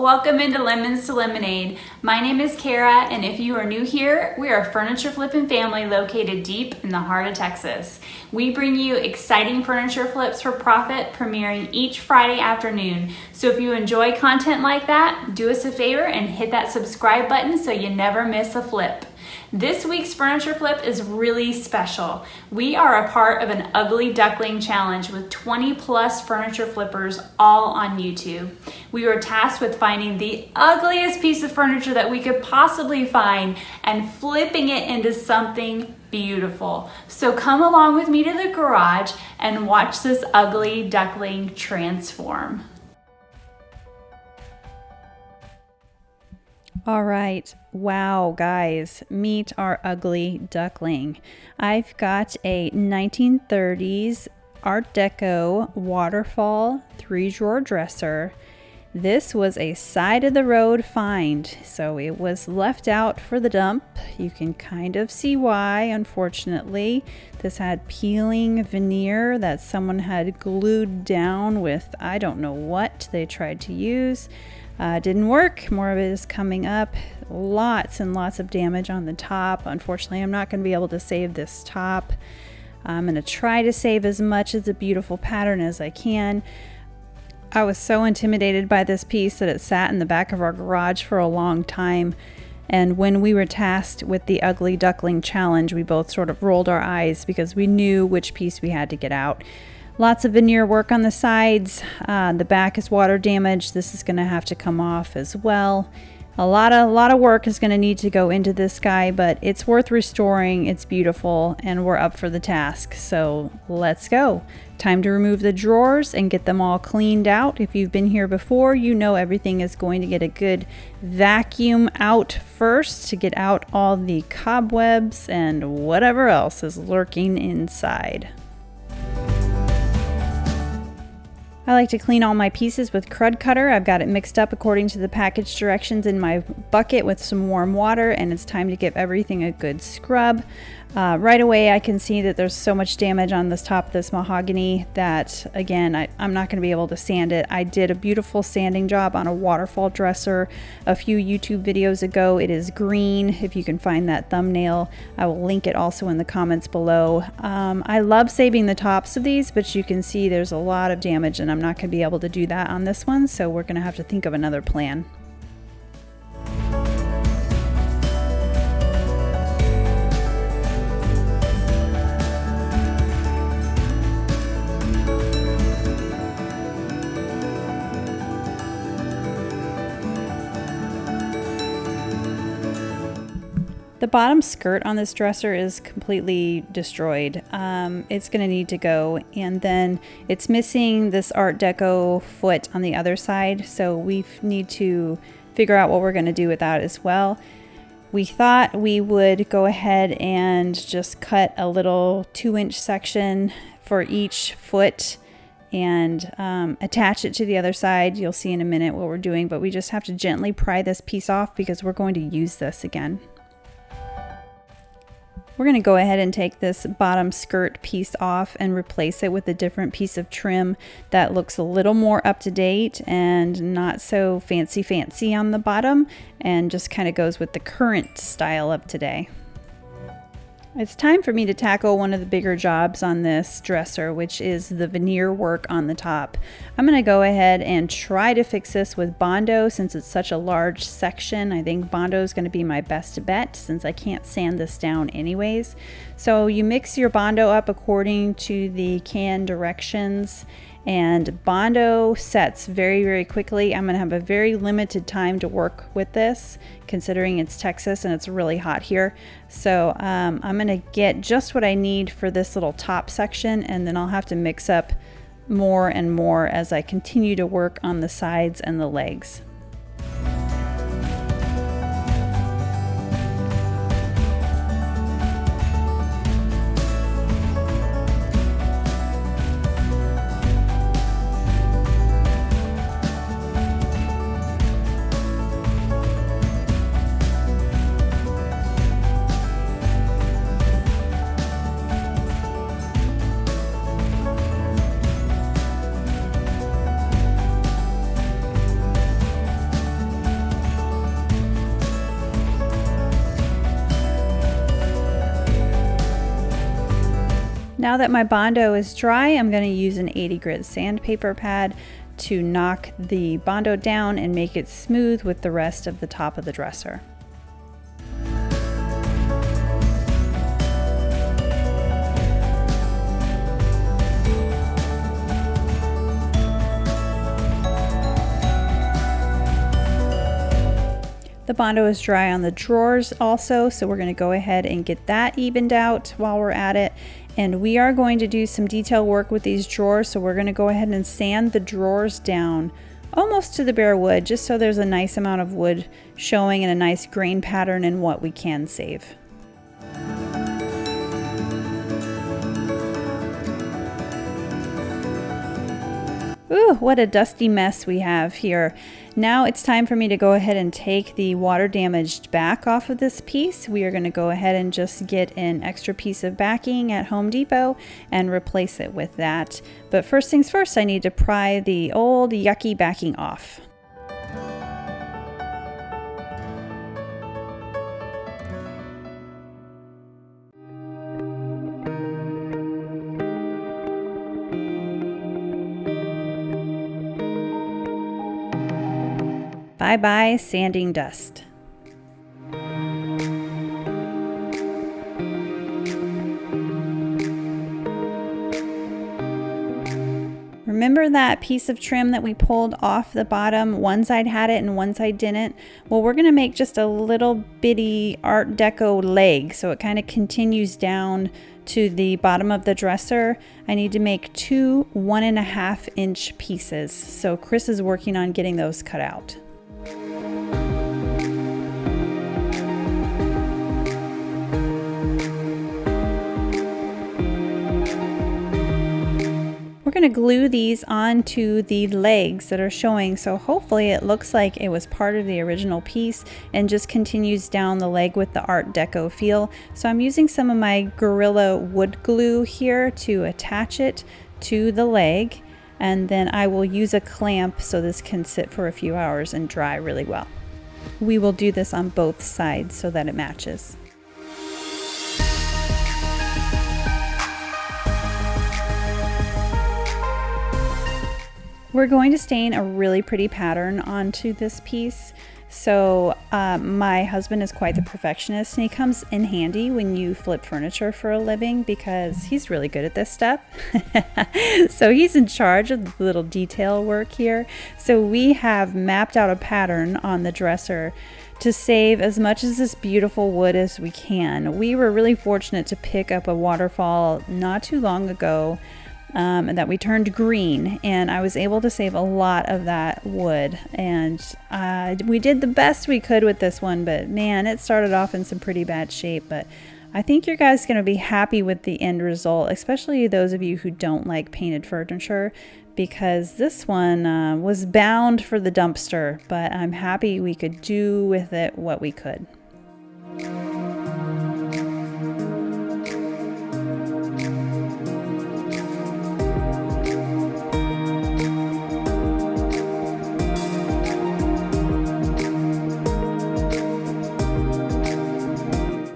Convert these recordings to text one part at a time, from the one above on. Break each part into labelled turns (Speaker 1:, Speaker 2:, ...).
Speaker 1: Welcome into Lemons to Lemonade. My name is Kara, and if you are new here, we are a furniture flipping family located deep in the heart of Texas. We bring you exciting furniture flips for profit, premiering each Friday afternoon. So if you enjoy content like that, do us a favor and hit that subscribe button so you never miss a flip. This week's furniture flip is really special. We are a part of an Ugly Duckling challenge with 20 plus furniture flippers all on YouTube. We were tasked with finding the ugliest piece of furniture that we could possibly find and flipping it into something beautiful. So come along with me to the garage and watch this Ugly Duckling transform.
Speaker 2: All right, wow guys, meet our Ugly Duckling. I've got a 1930s Art Deco waterfall 3-drawer dresser. This was a side of the road find, so it was left out for the dump. You can kind of see why, unfortunately. This had peeling veneer that someone had glued down with I don't know what they tried to use. Didn't work. More of it is coming up. Lots and lots of damage on the top. Unfortunately, I'm not going to be able to save this top. I'm going to try to save as much of the beautiful pattern as I can. I was so intimidated by this piece that it sat in the back of our garage for a long time. And when we were tasked with the Ugly Duckling challenge, we both sort of rolled our eyes because we knew which piece we had to get out. Lots of veneer work on the sides. The back is water damaged. This is going to have to come off as well. A lot of work is going to need to go into this guy, but it's worth restoring. It's beautiful, and we're up for the task. So let's go. Time to remove the drawers and get them all cleaned out. If you've been here before, you know everything is going to get a good vacuum out first to get out all the cobwebs and whatever else is lurking inside. I like to clean all my pieces with Crud Cutter. I've got it mixed up according to the package directions in my bucket with some warm water, and it's time to give everything a good scrub. Right away I can see that there's so much damage on this top of this mahogany that, again, I'm not going to be able to sand it. I did a beautiful sanding job on a waterfall dresser a few YouTube videos ago. It is green, if you can find that thumbnail. I will link it also in the comments below. I love saving the tops of these, but you can see there's a lot of damage, and I'm not going to be able to do that on this one, so we're going to have to think of another plan. The bottom skirt on this dresser is completely destroyed. It's going to need to go, and then it's missing this Art Deco foot on the other side, so we need to figure out what we're going to do with that as well. We thought we would go ahead and just cut a little 2-inch section for each foot and attach it to the other side. You'll see in a minute what we're doing, but we just have to gently pry this piece off because we're going to use this again. We're going to go ahead and take this bottom skirt piece off and replace it with a different piece of trim that looks a little more up to date and not so fancy on the bottom, and just kind of goes with the current style of today. It's time for me to tackle one of the bigger jobs on this dresser, which is the veneer work on the top. I'm going to go ahead and try to fix this with Bondo since it's such a large section. I think Bondo is going to be my best bet since I can't sand this down anyways. So you mix your Bondo up according to the can directions, and Bondo sets very quickly. I'm going to have a very limited time to work with this considering it's Texas and it's really hot here. So I'm going to get just what I need for this little top section, and then I'll have to mix up more and more as I continue to work on the sides and the legs. Now that my Bondo is dry, I'm going to use an 80 grit sandpaper pad to knock the Bondo down and make it smooth with the rest of the top of the dresser. The Bondo is dry on the drawers also, so we're going to go ahead and get that evened out while we're at it. And we are going to do some detail work with these drawers, so we're going to go ahead and sand the drawers down almost to the bare wood, just so there's a nice amount of wood showing and a nice grain pattern in what we can save. Ooh, what a dusty mess we have here. Now it's time for me to go ahead and take the water damaged back off of this piece. We are going to go ahead and just get an extra piece of backing at Home Depot and replace it with that. But first things first, I need to pry the old yucky backing off. Bye-bye sanding dust. Remember that piece of trim that we pulled off the bottom? One side had it and one side didn't. Well, we're going to make just a little bitty Art Deco leg, so it kind of continues down to the bottom of the dresser. I need to make two 1.5 inch pieces. So Chris is working on getting those cut out. We're going to glue these onto the legs that are showing, so hopefully it looks like it was part of the original piece and just continues down the leg with the Art Deco feel. So I'm using some of my Gorilla wood glue here to attach it to the leg, and then I will use a clamp so this can sit for a few hours and dry really well. We will do this on both sides so that it matches. We're going to stain a really pretty pattern onto this piece. So my husband is quite the perfectionist, and he comes in handy when you flip furniture for a living because he's really good at this stuff. So he's in charge of the little detail work here. So we have mapped out a pattern on the dresser to save as much of this beautiful wood as we can. We were really fortunate to pick up a waterfall not too long ago and that we turned green, and I was able to save a lot of that wood, and we did the best we could with this one, but man, it started off in some pretty bad shape. But I think you guys are going to be happy with the end result, especially those of you who don't like painted furniture, because this one was bound for the dumpster, but I'm happy we could do with it what we could.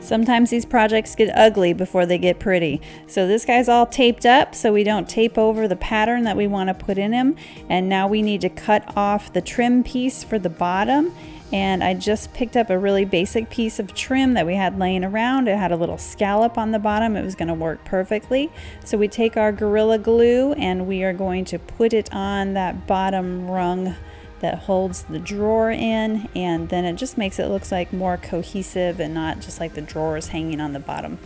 Speaker 2: Sometimes these projects get ugly before they get pretty. So this guy's all taped up so we don't tape over the pattern that we want to put in him. And now we need to cut off the trim piece for the bottom. And I just picked up a really basic piece of trim that we had laying around. It had a little scallop on the bottom. It was going to work perfectly. So we take our Gorilla Glue and we are going to put it on that bottom rung that holds the drawer in, and then it just makes it look like more cohesive and not just like the drawers hanging on the bottom.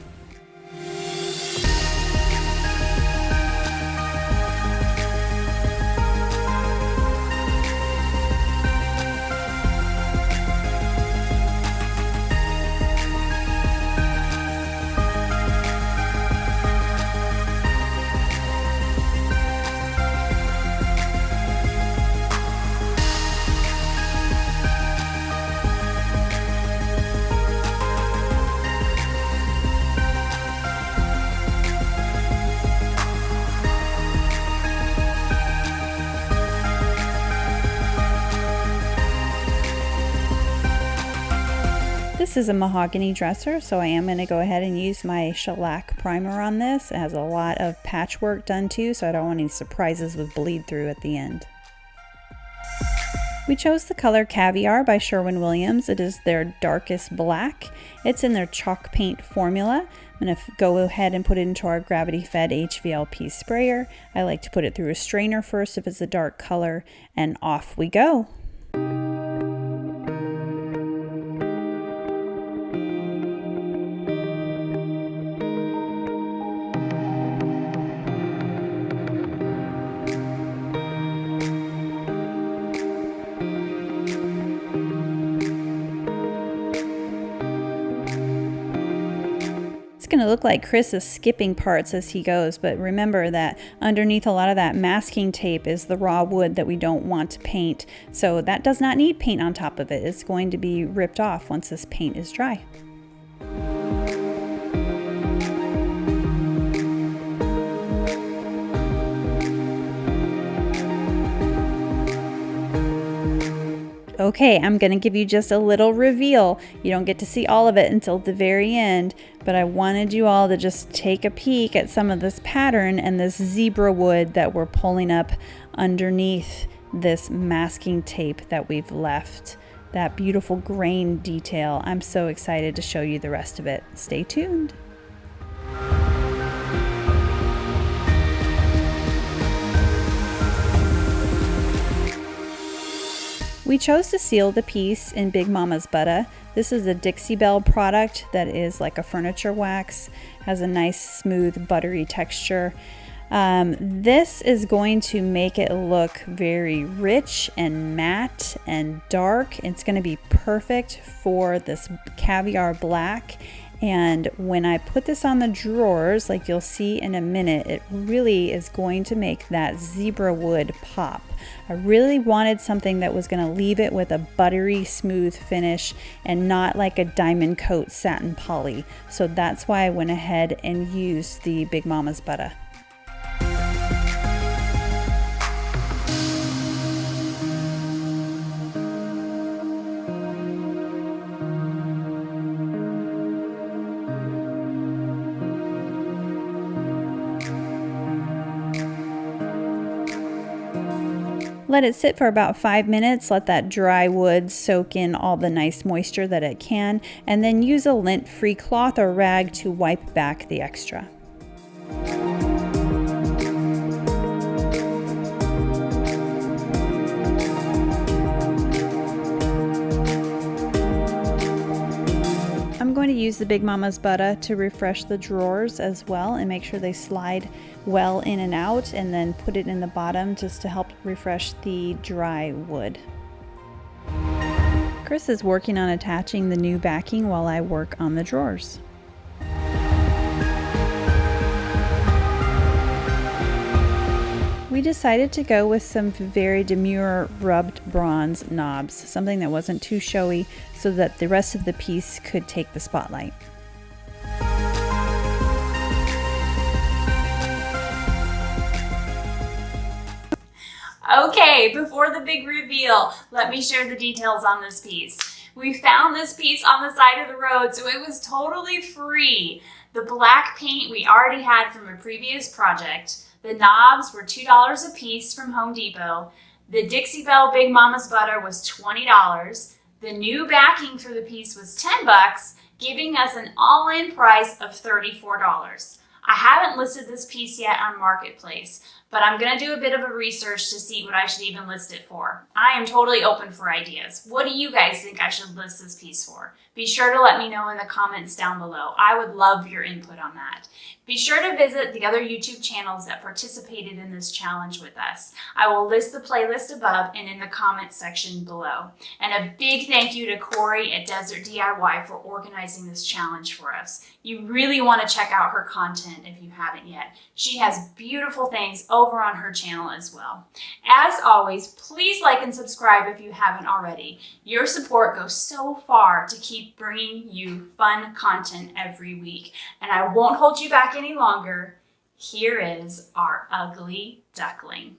Speaker 2: This is a mahogany dresser, so I am going to go ahead and use my shellac primer on this. It has a lot of patchwork done too, so I don't want any surprises with bleed through at the end. We chose the color Caviar by Sherwin. It is their darkest black. It's in their chalk paint formula. I'm going to go ahead and put it into our gravity-fed HVLP sprayer. I like to put it through a strainer first if it's a dark color, and off we go. Going to look like Chris is skipping parts as he goes, but remember that underneath a lot of that masking tape is the raw wood that we don't want to paint, so that does not need paint on top of it. It's going to be ripped off once this paint is dry. Okay, I'm going to give you just a little reveal. You don't get to see all of it until the very end, but I wanted you all to just take a peek at some of this pattern and this zebra wood that we're pulling up underneath this masking tape that we've left. That beautiful grain detail. I'm so excited to show you the rest of it. Stay tuned. We chose to seal the piece in Big Mama's Butta. This is a Dixie product that is like a furniture wax, has a nice smooth buttery texture. This is going to make it look very rich and matte and dark. It's going to be perfect for this Caviar black. And when I put this on the drawers, like you'll see in a minute, it really is going to make that zebra wood pop. I really wanted something that was going to leave it with a buttery smooth finish and not like a diamond coat satin poly. So that's why I went ahead and used the Big Mama's Butta. Let it sit for about 5 minutes, let that dry wood soak in all the nice moisture that it can, and then use a lint-free cloth or rag to wipe back the extra. I'm going to use the Big Mama's Butta to refresh the drawers as well and make sure they slide well in and out, and then put it in the bottom just to help refresh the dry wood. Chris is working on attaching the new backing while I work on the drawers. We decided to go with some very demure rubbed bronze knobs, something that wasn't too showy so that the rest of the piece could take the spotlight.
Speaker 1: Okay, before the big reveal, let me share the details on this piece. We found this piece on the side of the road, so it was totally free. The black paint we already had from a previous project. The knobs were $2 a piece from Home Depot. The Dixie Big Mama's Butta was $20. The new backing for the piece was $10, giving us an all-in price of $34. I haven't listed this piece yet on Marketplace, but I'm going to do a bit of a research to see what I should even list it for. I am totally open for ideas. What do you guys think I should list this piece for? Be sure to let me know in the comments down below. I would love your input on that. Be sure to visit the other YouTube channels that participated in this challenge with us. I will list the playlist above and in the comments section below. And a big thank you to Cory at Desert DIY for organizing this challenge for us. You really want to check out her content if you haven't yet. She has beautiful things over on her channel as well. As always, please like and subscribe if you haven't already. Your support goes so far to keep bringing you fun content every week. And I won't hold you back any longer. Here is our ugly duckling.